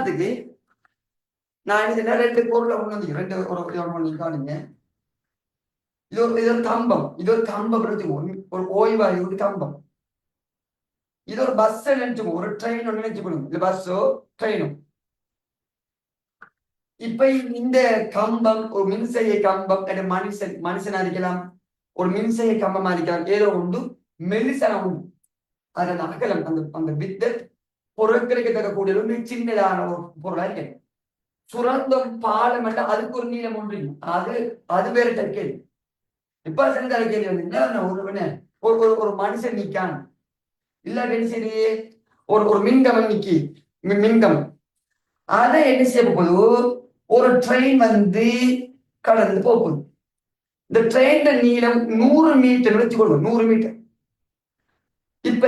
உதாரணத்துக்கு நான் இதுல 2 பொருளை ஒண்ணு 2 ஒரு காணுங்க. இது ஒரு கம்பம், இது ஒரு கம்பம் ஒரு ஓய்வாயு ஒரு கம்பம். இது ஒரு பஸ் நினைச்சுக்கோ, ஒரு ட்ரெயின் ஒன்று நினைச்சுக்கணும். இது பஸ்ஸோ ட்ரெயினோ. இப்ப இந்த கம்பம் ஒரு மின்செய்ய கம்பம், மனுஷனா இருக்கலாம், ஒரு மின்செய்ய கம்பமா இருக்கலாம், ஏதோ உண்டு மெலிசனா உண்டு. அதன் அகலம் அந்த வித்தை பொருட்களுக்கு தரக்கூடிய ஒரு சின்னதான ஒரு பொருளா இருக்கு. சுரங்கம் பாலம் என்ற அதுக்கு ஒரு நீளம் ஒன்று, அது வேற கேள்வி. இப்ப சென்ற கேள்வி வந்து ஒரு மனுஷன் நிக்கான், இல்லாட்டி சரி ஒரு மின்கமன் நிக்கி, மின்கமன் அதை என்ன செய்ய போகுது, ஒரு ட்ரெயின் வந்து கடந்து போகுது. இந்த ட்ரெயின் நீளம் 100 மீட்டர் வச்சுக்கொள்வோம், 100 மீட்டர். இப்ப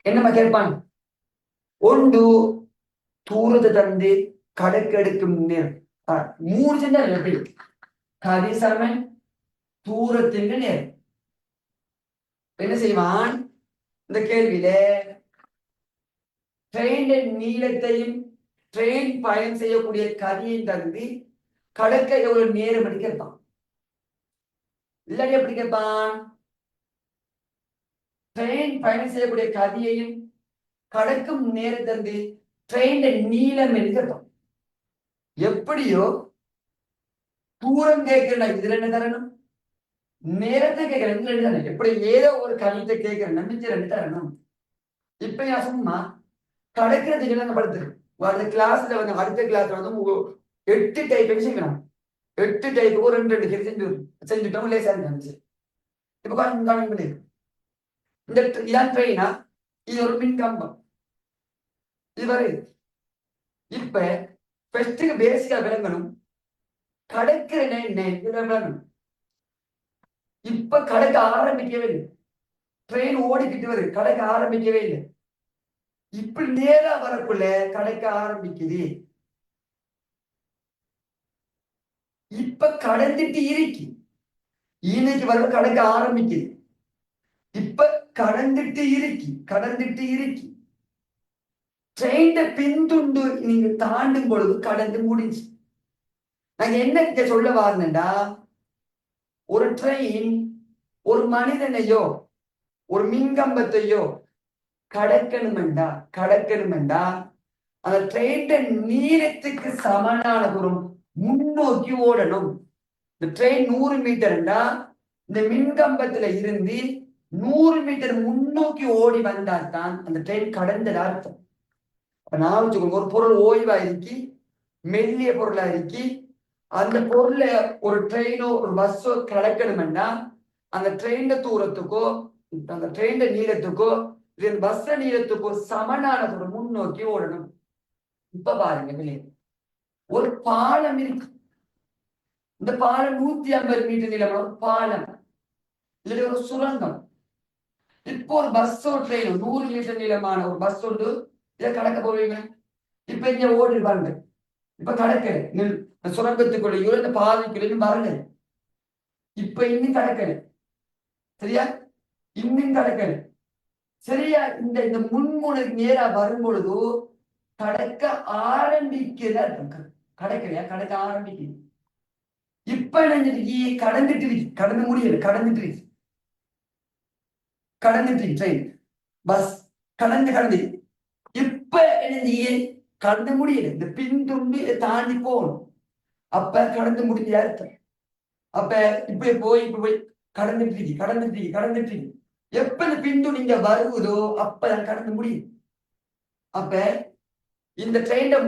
என்னமா கேட்பான், ஒன்று தூரத்தை தந்து கடற்கெடுக்கும் நேரம் 3 சென்டர் எப்படி கரிசமன் தூரத்தின் நேரம். என்ன செய்வான் இந்த கேள்வியில, ட்ரெயின் நீளத்தையும் ட்ரெயின் பயணம் செய்யக்கூடிய கதியையும் தந்து கடற்க எவ்வளவு நேரம் அப்படி கேட்பான். இல்லாட்டி எப்படி கேட்பான், ட்ரெயின் பயணம் செய்யக்கூடிய கதியையும் கடக்கும் நேரம் தந்து ட்ரெயின் நீளம் என்று கேட்பான். எப்படியோ தூரம் கேட்கிறேன், இதுல என்ன தரணும், நேரத்தை கேட்கிறேன், இதுல என்ன தரணும். எப்படி ஏதோ ஒரு கணித்தை கேட்கிறேன், நம்பிக்கை 2 தரணும். இப்ப நான் சும்மா கடற்கிறதுக்கு என்ன படுத்துறேன், அந்த கிளாஸ்ல வந்து அடுத்த கிளாஸ்ல வந்து 8 டைப் செய்யணும். 8 டைப் ஒரு 2 செஞ்சுட்டோம், லேசா இருந்துச்சு. இப்ப காணும் இந்த இதான் ட்ரெயினா, இது ஒரு மின் கம்பம், இது வருது. இப்ப ஃபர்ஸ்ட்டுக்கு பேசிக்கா விளங்கணும், கடற்கிற விளங்கணும். இப்ப கடக்க ஆரம்பிக்கவே இல்லை, ட்ரெயின் ஓடிக்கிட்டு வருது, கடக்க ஆரம்பிக்கவே இல்லை. இப்படி நேரா வரக்குள்ள கடக்க ஆரம்பிக்குது. இப்ப கடந்துட்டு இருக்கு, இன்னைக்கு வர கடக்க ஆரம்பிக்குது. இப்ப கடந்துட்டு இருக்கு. ட்ரெயின் பின்துண்டு நீங்க தாண்டும் பொழுது கடந்து முடிஞ்சு. நாங்க என்ன சொல்ல வாருன்னா, ஒரு ட்ரெயின் ஒரு மனிதனையோ ஒரு மின்கம்பத்தையோ கடக்கணுமெண்டா அந்த ட்ரெயின் நீளத்துக்கு சமனான ஒரு முன்னோக்கி ஓடணும். இந்த ட்ரெயின் 100 மீட்டர்னா இந்த மின்கம்பத்துல இருந்து 100 மீட்டர் முன்னோக்கி ஓடி வந்தால்தான் அந்த ட்ரெயின் கடந்ததா அர்த்தம். நான் வச்சுக்கோங்க, ஒரு பொருள் ஓய்வா இருக்கி, மெல்லிய பொருளா இருக்கி, அந்த பொருளை ஒரு ட்ரெயினோ ஒரு பஸ்ஸோ கடக்கணும்னா அந்த ட்ரெயின் தூரத்துக்கோ அந்த ட்ரெயின் நீளத்துக்கோ பஸ் நீளத்துக்கோ சமனான ஒரு முன்னோக்கி ஓடணும். இப்ப பாருங்க, ஒரு பாலம் இருக்கு. இந்த பாலம் 150 மீட்டர் நீளம் ஒரு பாலம், இதுல ஒரு சுரங்கம். இப்போ ஒரு பஸ்ஸோ ட்ரெயின் 100 மீட்டர் நீளமான ஒரு பஸ் ஒன்று இதை கடக்க போவீங்க. இப்ப இங்க ஓடிடுவாங்க, இப்ப கடற்கரை சுரங்கத்துக்குள்ள இந்த பாதைக்குள்ள பாருங்க. இப்ப இன்னும் கடற்கரை சரியா, இன்னும் கடற்கரை சரியா. இந்த முன்முனைக்கு நேரா வரும் பொழுது கடக்க ஆரம்பிக்கிறதா இருக்கும். கடற்கரையா கடக்க ஆரம்பிக்குது. இப்ப நினைஞ்சிருக்கு கடந்து முடியல, கடந்துட்டு ட்ரெயின் பஸ் கடந்து இப்ப என்ன கடந்து முடியல, இந்த பின்துண்டு தாண்டி போகணும். அப்ப கடந்து முடிஞ்ச அர்த்தம். அப்ப இப்படி போய் கடந்துட்டு எப்ப இந்த பின்துண்டு இங்க வருவதோ அப்பதான் கடந்து முடியும். அப்ப இந்த ட்ரெயின்ல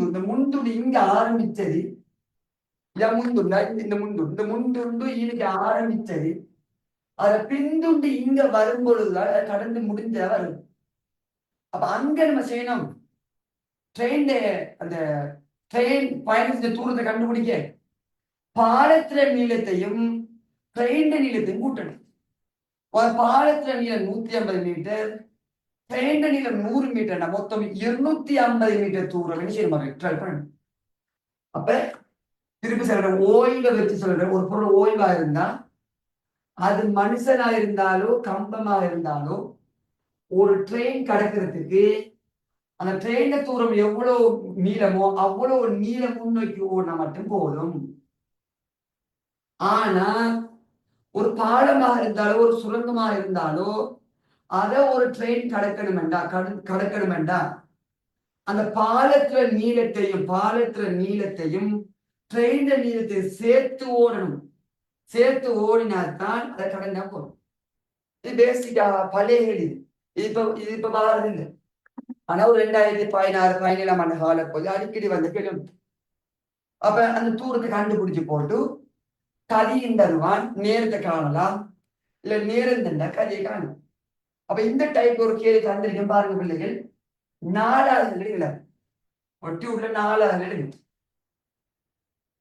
இந்த முன்துண்டு இங்க ஆரம்பிச்சது, இந்த முன்துண்டு இன்னைக்கு ஆரம்பிச்சது, அத பின்துண்டு இங்க வரும் பொழுதுதான் கடந்து முடிஞ்ச வரும். அப்ப அங்க நம்ம செய்யணும், அந்த ட்ரெயின் பயணத்தின் தூரத்தை கண்டுபிடிக்க பாலத்தில நீளத்தையும் ட்ரெயின் நீளத்தையும் கூட்டணும். பாலத்தில நீளம் 150 மீட்டர், ட்ரெயின் நீளம் 100 மீட்டர், மொத்தம் 250 மீட்டர் தூரம் பண்ணணும். அப்ப திருப்பி சொல்ற ஓய்வை வச்சு சொல்ற, ஒரு பொருள் ஓய்வா இருந்தா அது மனுஷனா இருந்தாலோ கம்பமா இருந்தாலோ ஒரு ட்ரெயின் கடக்கிறதுக்கு அந்த ட்ரெயின தூரம் எவ்வளவு நீளமோ அவ்வளவு நீளம் முன்னோக்கி ஓடினா மட்டும் போதும். ஆனா ஒரு பாலமாக இருந்தாலோ ஒரு சுரங்கமாக இருந்தாலோ அதை ஒரு ட்ரெயின் கடக்கணும் என்றா அந்த பாலத்துல நீளத்தையும் ட்ரெயின் நீளத்தையும் சேர்த்து ஓடணும். சேர்த்து ஓடினால்தான் அதை கடந்தா போதும். இது பேசிக்கா பழைய இது இப்ப மாறுது இல்லை. ஆனா ஒரு 2016-17 ஆண்டு கால போது அடிக்கடி வந்து கேள்வி. அப்ப அந்த தூரத்தை கண்டுபிடிச்சு போட்டு கதியும் தருவான், நேரத்தை காணலாம், இல்ல நேரம் தந்தா கதையை காணும். அப்ப இந்த டைப் ஒரு கேள்வி தந்திருக்கேன் பாருங்க பிள்ளைகள். 4வது எழுதுல ஒட்டி உள்ள 4வது எழுது.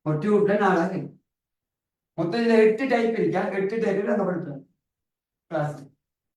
ஒட்டி உள்ள 4வது மொத்தம் இதுல 8 டைப் இருக்கா. 8 டைப்ல அங்க படிப்போம் கிளாஸ்.